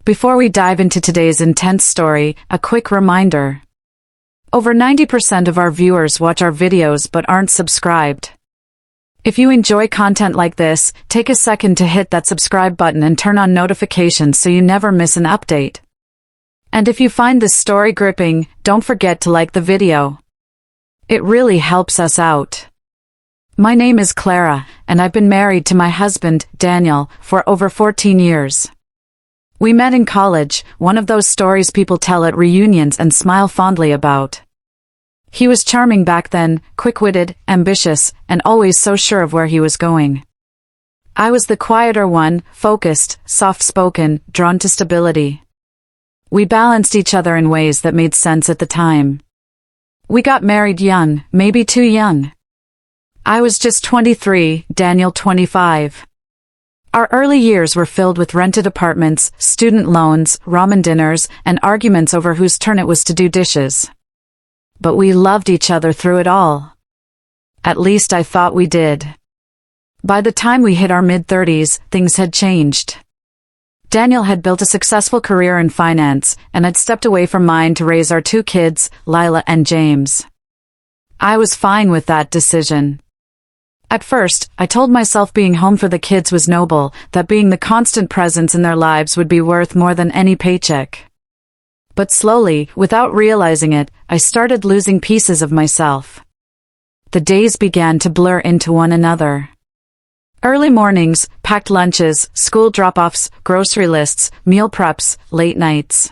Before we dive into today's intense story, a quick reminder. Over 90% of our viewers watch our videos but aren't subscribed. If you enjoy content like this, take a second to hit that subscribe button and turn on notifications so you never miss an update. And if you find this story gripping, don't forget to like the video. It really helps us out. My name is Clara, and I've been married to my husband, Daniel, for over 14 years. We met in college, one of those stories people tell at reunions and smile fondly about. He was charming back then, quick-witted, ambitious, and always so sure of where he was going. I was the quieter one, focused, soft-spoken, drawn to stability. We balanced each other in ways that made sense at the time. We got married young, maybe too young. I was just 23, Daniel 25. Our early years were filled with rented apartments, student loans, ramen dinners, and arguments over whose turn it was to do dishes. But we loved each other through it all. At least I thought we did. By the time we hit our mid-30s, things had changed. Daniel had built a successful career in finance, and I'd stepped away from mine to raise our two kids, Lila and James. I was fine with that decision. At first, I told myself being home for the kids was noble, that being the constant presence in their lives would be worth more than any paycheck. But slowly, without realizing it, I started losing pieces of myself. The days began to blur into one another. Early mornings, packed lunches, school drop-offs, grocery lists, meal preps, late nights.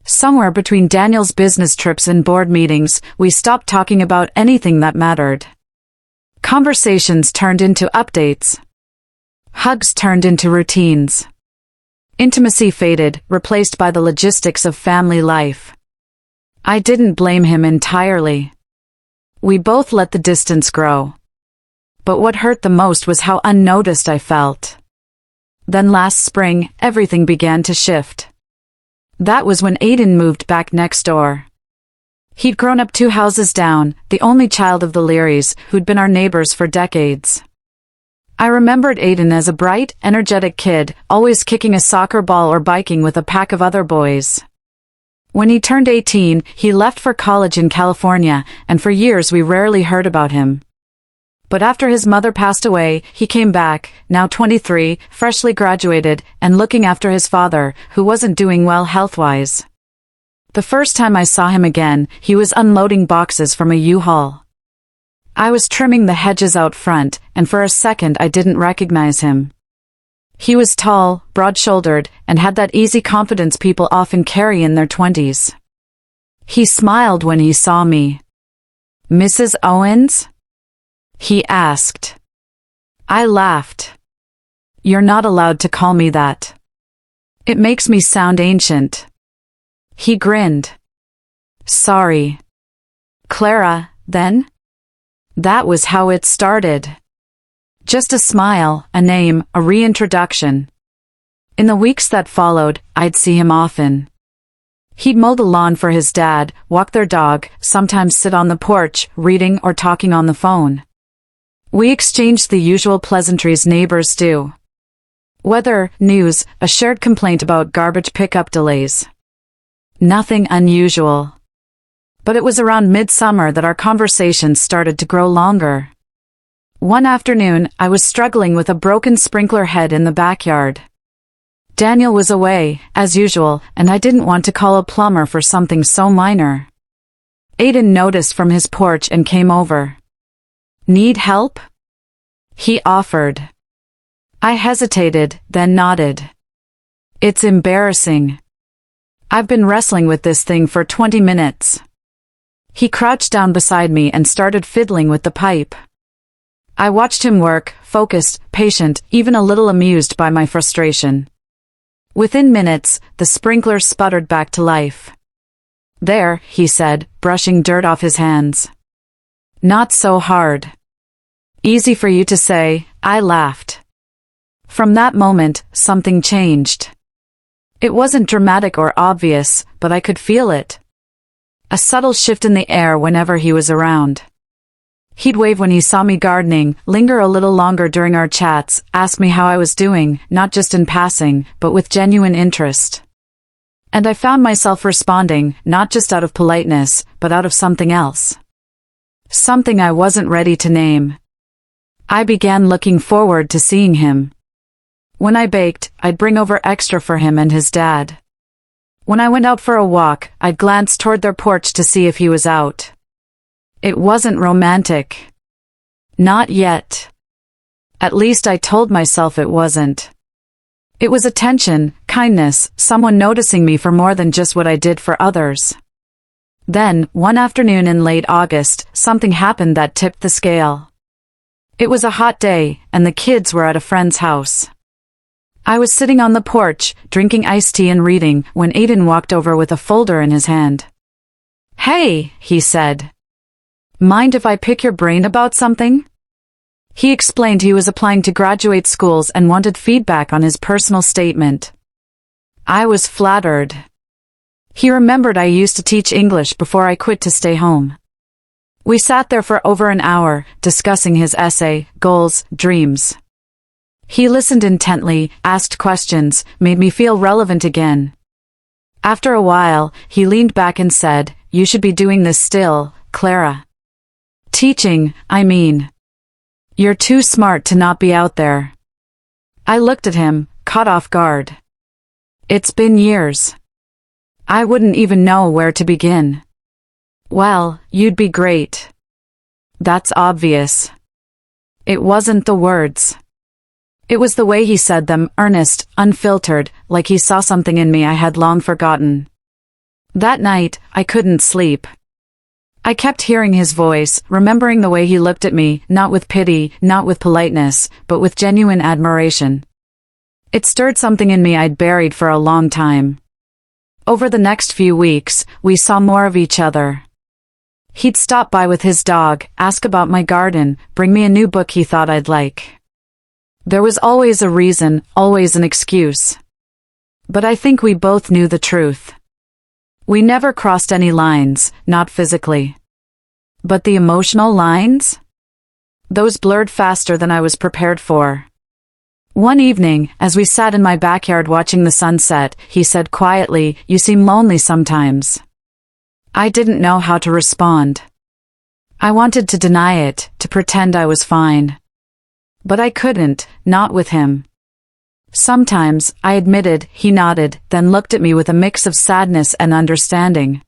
Somewhere between Daniel's business trips and board meetings, we stopped talking about anything that mattered. Conversations turned into updates. Hugs turned into routines. Intimacy faded, replaced by the logistics of family life. I didn't blame him entirely. We both let the distance grow. But what hurt the most was how unnoticed I felt. Then last spring, everything began to shift. That was when Aidan moved back next door. He'd grown up 2 houses down, the only child of the Learys, who'd been our neighbors for decades. I remembered Aidan as a bright, energetic kid, always kicking a soccer ball or biking with a pack of other boys. When he turned 18, he left for college in California, and for years we rarely heard about him. But after his mother passed away, he came back, now 23, freshly graduated, and looking after his father, who wasn't doing well health-wise. The first time I saw him again, he was unloading boxes from a U-Haul. I was trimming the hedges out front, and for a second I didn't recognize him. He was tall, broad-shouldered, and had that easy confidence people often carry in their 20s. He smiled when he saw me. "Mrs. Owens?" he asked. I laughed. "You're not allowed to call me that. It makes me sound ancient." He grinned. "Sorry. Clara, then?" That was how it started. Just a smile, a name, a reintroduction. In the weeks that followed, I'd see him often. He'd mow the lawn for his dad, walk their dog, sometimes sit on the porch, reading or talking on the phone. We exchanged the usual pleasantries neighbors do. Weather, news, a shared complaint about garbage pickup delays. Nothing unusual. But it was around midsummer that our conversations started to grow longer. One afternoon, I was struggling with a broken sprinkler head in the backyard. Daniel was away, as usual, and I didn't want to call a plumber for something so minor. Aidan noticed from his porch and came over. "Need help?" he offered. I hesitated, then nodded. "It's embarrassing. I've been wrestling with this thing for 20 minutes. He crouched down beside me and started fiddling with the pipe. I watched him work, focused, patient, even a little amused by my frustration. Within minutes, the sprinkler sputtered back to life. "There," he said, brushing dirt off his hands. "Not so hard." "Easy for you to say," I laughed. From that moment, something changed. It wasn't dramatic or obvious, but I could feel it. A subtle shift in the air whenever he was around. He'd wave when he saw me gardening, linger a little longer during our chats, ask me how I was doing, not just in passing, but with genuine interest. And I found myself responding, not just out of politeness, but out of something else. Something I wasn't ready to name. I began looking forward to seeing him. When I baked, I'd bring over extra for him and his dad. When I went out for a walk, I'd glance toward their porch to see if he was out. It wasn't romantic. Not yet. At least I told myself it wasn't. It was attention, kindness, someone noticing me for more than just what I did for others. Then, one afternoon in late August, something happened that tipped the scale. It was a hot day, and the kids were at a friend's house. I was sitting on the porch, drinking iced tea and reading, when Aidan walked over with a folder in his hand. "Hey," he said. "Mind if I pick your brain about something?" He explained he was applying to graduate schools and wanted feedback on his personal statement. I was flattered. He remembered I used to teach English before I quit to stay home. We sat there for over an hour, discussing his essay, goals, dreams. He listened intently, asked questions, made me feel relevant again. After a while, he leaned back and said, "You should be doing this still, Clara. Teaching, I mean. You're too smart to not be out there." I looked at him, caught off guard. It's been years. I wouldn't even know where to begin. "Well, you'd be great." That's obvious. It wasn't the words. It was the way he said them, earnest, unfiltered, like he saw something in me I had long forgotten. That night, I couldn't sleep. I kept hearing his voice, remembering the way he looked at me, not with pity, not with politeness, but with genuine admiration. It stirred something in me I'd buried for a long time. Over the next few weeks, we saw more of each other. He'd stop by with his dog, ask about my garden, bring me a new book he thought I'd like. There was always a reason, always an excuse. But I think we both knew the truth. We never crossed any lines, not physically. But the emotional lines? Those blurred faster than I was prepared for. One evening, as we sat in my backyard watching the sunset, he said quietly, "You seem lonely sometimes." I didn't know how to respond. I wanted to deny it, to pretend I was fine. But I couldn't, not with him. Sometimes, I admitted. He nodded, then looked at me with a mix of sadness and understanding.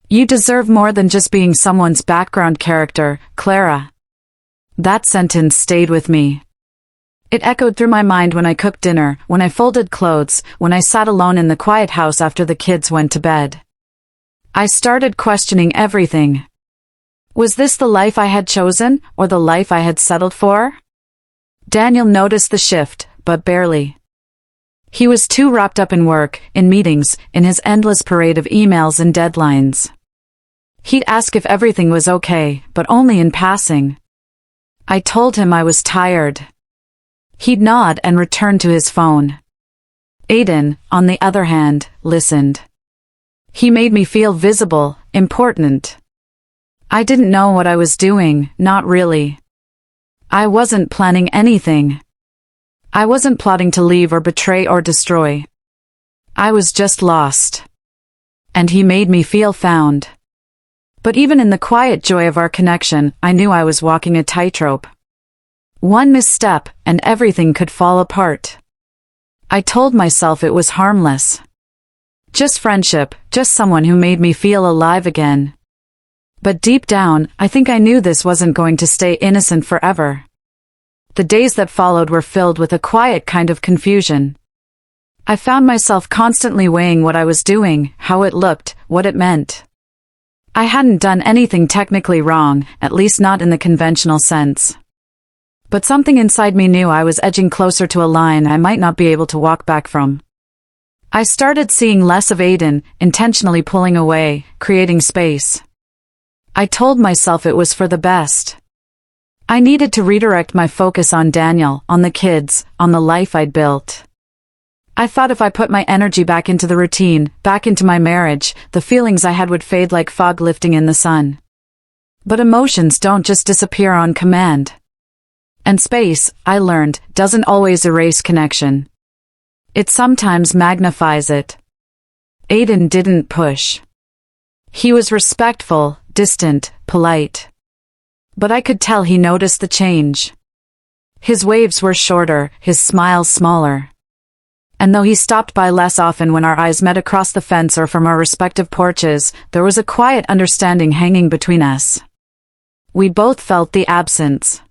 "You deserve more than just being someone's background character, Clara." That sentence stayed with me. It echoed through my mind when I cooked dinner, when I folded clothes, when I sat alone in the quiet house after the kids went to bed. I started questioning everything. Was this the life I had chosen, or the life I had settled for? Daniel noticed the shift, but barely. He was too wrapped up in work, in meetings, in his endless parade of emails and deadlines. He'd ask if everything was okay, but only in passing. I told him I was tired. He'd nod and return to his phone. Aidan, on the other hand, listened. He made me feel visible, important. I didn't know what I was doing, not really. I wasn't planning anything. I wasn't plotting to leave or betray or destroy. I was just lost. And he made me feel found. But even in the quiet joy of our connection, I knew I was walking a tightrope. One misstep, and everything could fall apart. I told myself it was harmless. Just friendship, just someone who made me feel alive again. But deep down, I think I knew this wasn't going to stay innocent forever. The days that followed were filled with a quiet kind of confusion. I found myself constantly weighing what I was doing, how it looked, what it meant. I hadn't done anything technically wrong, at least not in the conventional sense. But something inside me knew I was edging closer to a line I might not be able to walk back from. I started seeing less of Aidan, intentionally pulling away, creating space. I told myself it was for the best. I needed to redirect my focus on Daniel, on the kids, on the life I'd built. I thought if I put my energy back into the routine, back into my marriage, the feelings I had would fade like fog lifting in the sun. But emotions don't just disappear on command. And space, I learned, doesn't always erase connection. It sometimes magnifies it. Aidan didn't push. He was respectful, distant, polite. But I could tell he noticed the change. His waves were shorter, his smiles smaller. And though he stopped by less often when our eyes met across the fence or from our respective porches, there was a quiet understanding hanging between us. We both felt the absence.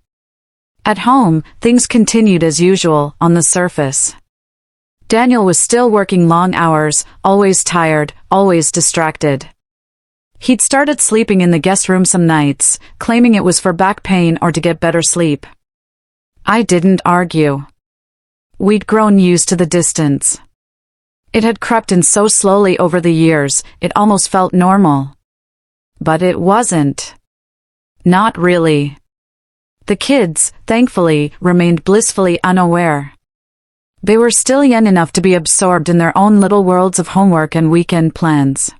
At home, things continued as usual, on the surface. Daniel was still working long hours, always tired, always distracted. He'd started sleeping in the guest room some nights, claiming it was for back pain or to get better sleep. I didn't argue. We'd grown used to the distance. It had crept in so slowly over the years, it almost felt normal. But it wasn't. Not really. The kids, thankfully, remained blissfully unaware. They were still young enough to be absorbed in their own little worlds of homework and weekend plans.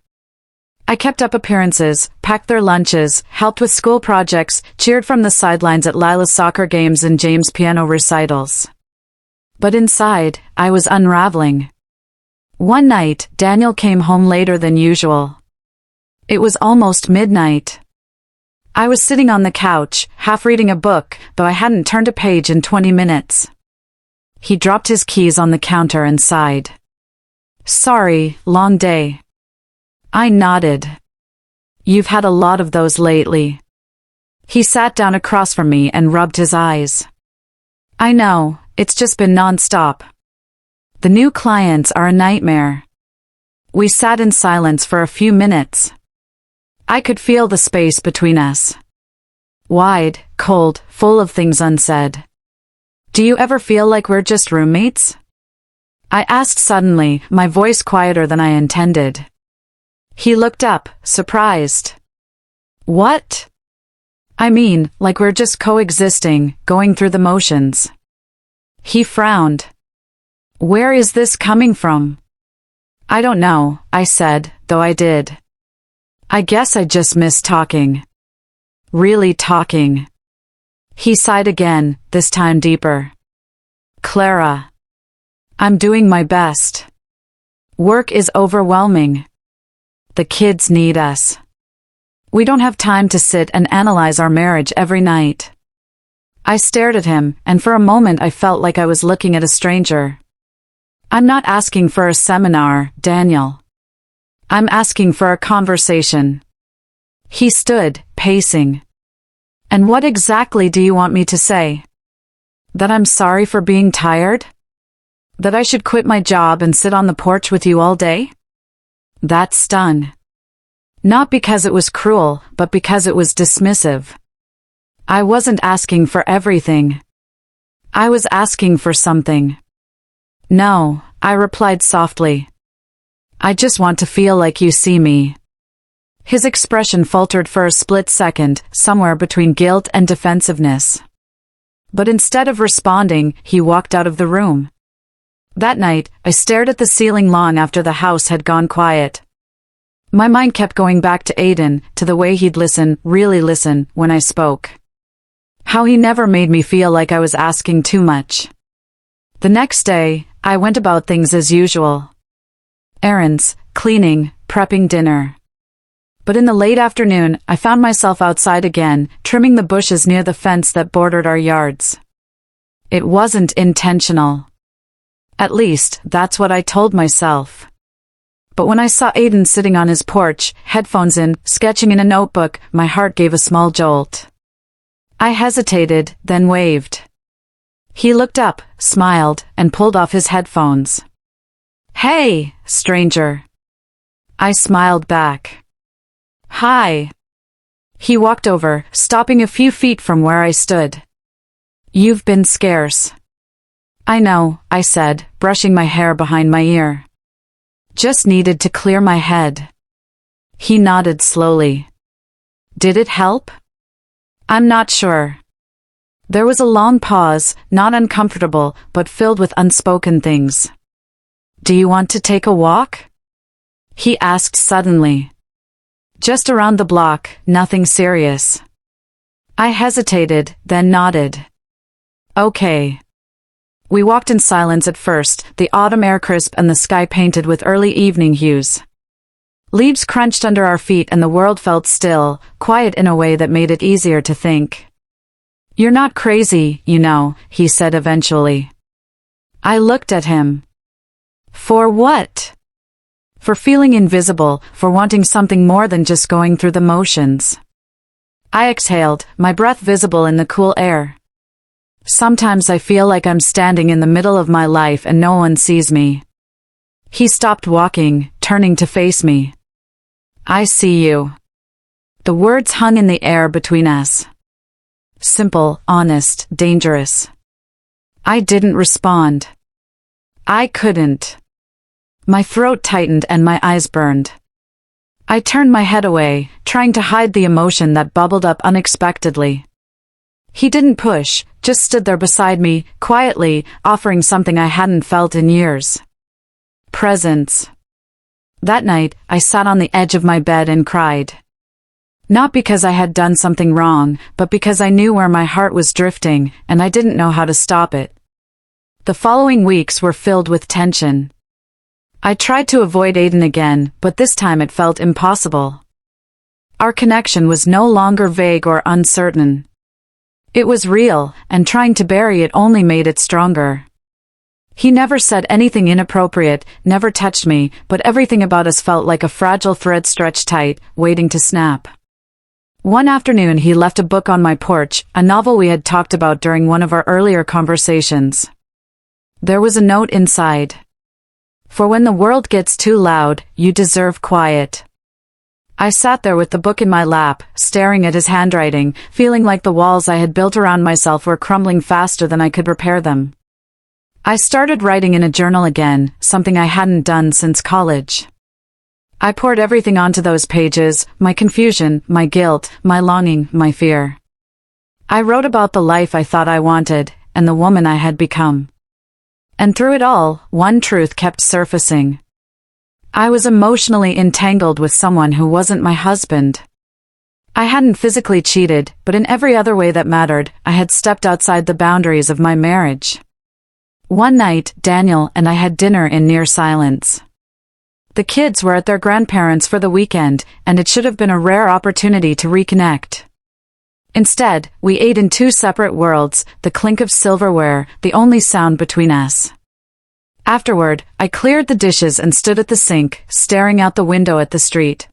I kept up appearances, packed their lunches, helped with school projects, cheered from the sidelines at Lila's soccer games and James' piano recitals. But inside, I was unraveling. One night, Daniel came home later than usual. It was almost midnight. I was sitting on the couch, half reading a book, though I hadn't turned a page in 20 minutes. He dropped his keys on the counter and sighed. "Sorry, long day." I nodded. "You've had a lot of those lately." He sat down across from me and rubbed his eyes. "I know, it's just been non-stop. The new clients are a nightmare." We sat in silence for a few minutes. I could feel the space between us. Wide, cold, full of things unsaid. "Do you ever feel like we're just roommates?" I asked suddenly, my voice quieter than I intended. He looked up, surprised. "What?" "I mean, like we're just coexisting, going through the motions." He frowned. "Where is this coming from?" "I don't know," I said, though I did. "I guess I just miss talking. Really talking." He sighed again, this time deeper. "Clara. I'm doing my best. Work is overwhelming. The kids need us. We don't have time to sit and analyze our marriage every night." I stared at him, and for a moment I felt like I was looking at a stranger. "I'm not asking for a seminar, Daniel. I'm asking for a conversation." He stood, pacing. "And what exactly do you want me to say? That I'm sorry for being tired? That I should quit my job and sit on the porch with you all day?" That stung. Not because it was cruel, but because it was dismissive. I wasn't asking for everything. I was asking for something. "No," I replied softly. "I just want to feel like you see me." His expression faltered for a split second, somewhere between guilt and defensiveness. But instead of responding, he walked out of the room. That night, I stared at the ceiling long after the house had gone quiet. My mind kept going back to Aidan, to the way he'd listen, really listen, when I spoke. How he never made me feel like I was asking too much. The next day, I went about things as usual. Errands, cleaning, prepping dinner. But in the late afternoon, I found myself outside again, trimming the bushes near the fence that bordered our yards. It wasn't intentional. At least, that's what I told myself. But when I saw Aidan sitting on his porch, headphones in, sketching in a notebook, my heart gave a small jolt. I hesitated, then waved. He looked up, smiled, and pulled off his headphones. "Hey, stranger." I smiled back. "Hi." He walked over, stopping a few feet from where I stood. "You've been scarce." "I know," I said, brushing my hair behind my ear. "Just needed to clear my head." He nodded slowly. "Did it help?" "I'm not sure." There was a long pause, not uncomfortable, but filled with unspoken things. "Do you want to take a walk?" He asked suddenly. "Just around the block, nothing serious." I hesitated, then nodded. Okay. We walked in silence at first, the autumn air crisp and the sky painted with early evening hues. Leaves crunched under our feet and the world felt still, quiet in a way that made it easier to think. You're not crazy, you know, he said eventually. I looked at him. For what? For feeling invisible, for wanting something more than just going through the motions. I exhaled, my breath visible in the cool air. Sometimes I feel like I'm standing in the middle of my life and no one sees me. He stopped walking, turning to face me. I see you. The words hung in the air between us. Simple, honest, dangerous. I didn't respond. I couldn't. My throat tightened and my eyes burned. I turned my head away, trying to hide the emotion that bubbled up unexpectedly. He didn't push, just stood there beside me, quietly, offering something I hadn't felt in years. Presence. That night, I sat on the edge of my bed and cried. Not because I had done something wrong, but because I knew where my heart was drifting, and I didn't know how to stop it. The following weeks were filled with tension. I tried to avoid Aidan again, but this time it felt impossible. Our connection was no longer vague or uncertain. It was real, and trying to bury it only made it stronger. He never said anything inappropriate, never touched me, but everything about us felt like a fragile thread stretched tight, waiting to snap. One afternoon he left a book on my porch, a novel we had talked about during one of our earlier conversations. There was a note inside. For when the world gets too loud, you deserve quiet. I sat there with the book in my lap, staring at his handwriting, feeling like the walls I had built around myself were crumbling faster than I could repair them. I started writing in a journal again, something I hadn't done since college. I poured everything onto those pages, my confusion, my guilt, my longing, my fear. I wrote about the life I thought I wanted, and the woman I had become. And through it all, one truth kept surfacing. I was emotionally entangled with someone who wasn't my husband. I hadn't physically cheated, but in every other way that mattered, I had stepped outside the boundaries of my marriage. One night, Daniel and I had dinner in near silence. The kids were at their grandparents' for the weekend, and it should have been a rare opportunity to reconnect. Instead, we ate in two separate worlds, the clink of silverware, the only sound between us. Afterward, I cleared the dishes and stood at the sink, staring out the window at the street.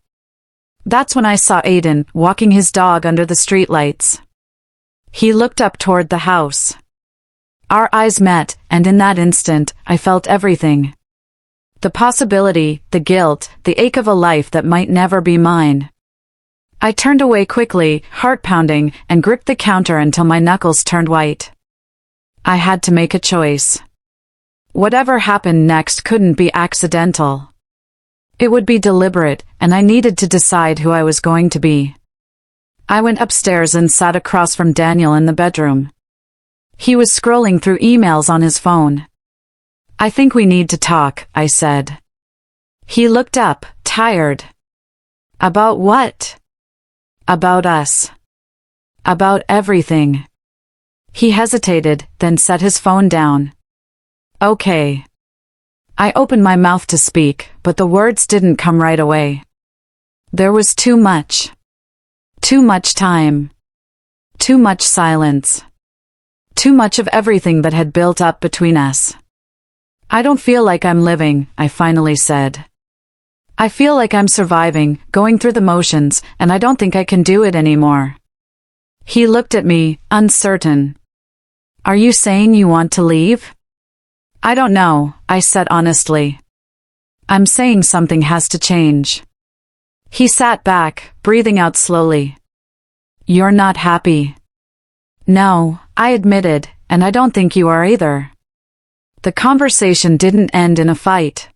That's when I saw Aidan, walking his dog under the streetlights. He looked up toward the house. Our eyes met, and in that instant, I felt everything. The possibility, the guilt, the ache of a life that might never be mine. I turned away quickly, heart pounding, and gripped the counter until my knuckles turned white. I had to make a choice. Whatever happened next couldn't be accidental. It would be deliberate, and I needed to decide who I was going to be. I went upstairs and sat across from Daniel in the bedroom. He was scrolling through emails on his phone. I think we need to talk, I said. He looked up, tired. About what? About us. About everything. He hesitated, then set his phone down. Okay. I opened my mouth to speak, but the words didn't come right away. There was too much. Too much time. Too much silence. Too much of everything that had built up between us. I don't feel like I'm living, I finally said. I feel like I'm surviving, going through the motions, and I don't think I can do it anymore. He looked at me, uncertain. Are you saying you want to leave? I don't know, I said honestly. I'm saying something has to change. He sat back, breathing out slowly. You're not happy. No, I admitted, and I don't think you are either. The conversation didn't end in a fight.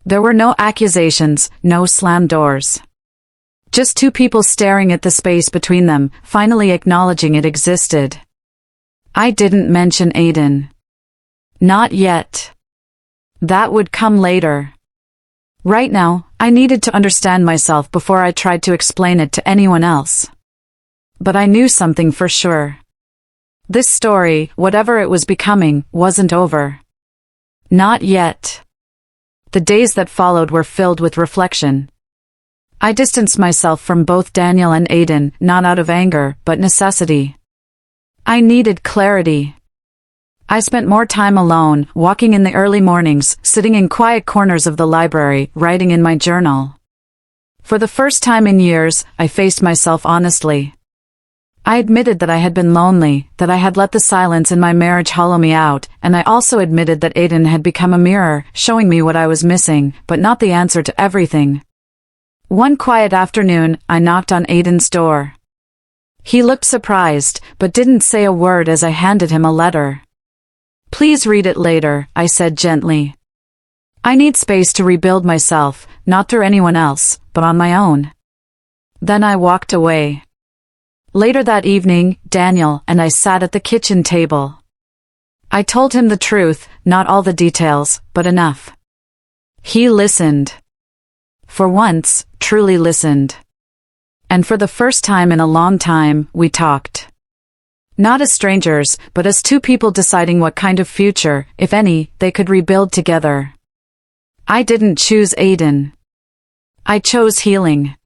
There were no accusations, no slammed doors. Just two people staring at the space between them, finally acknowledging it existed. I didn't mention Aidan. Not yet. That would come later. Right now, I needed to understand myself before I tried to explain it to anyone else. But I knew something for sure. This story, whatever it was becoming, wasn't over. Not yet. The days that followed were filled with reflection. I distanced myself from both Daniel and Aidan, not out of anger, but necessity. I needed clarity. I spent more time alone, walking in the early mornings, sitting in quiet corners of the library, writing in my journal. For the first time in years, I faced myself honestly. I admitted that I had been lonely, that I had let the silence in my marriage hollow me out, and I also admitted that Aidan had become a mirror, showing me what I was missing, but not the answer to everything. One quiet afternoon, I knocked on Aidan's door. He looked surprised, but didn't say a word as I handed him a letter. "Please read it later," I said gently. "I need space to rebuild myself, not through anyone else, but on my own." Then I walked away. Later that evening, Daniel and I sat at the kitchen table. I told him the truth, not all the details, but enough. He listened. For once, truly listened. And for the first time in a long time, we talked. Not as strangers, but as two people deciding what kind of future, if any, they could rebuild together. I didn't choose Aidan. I chose healing.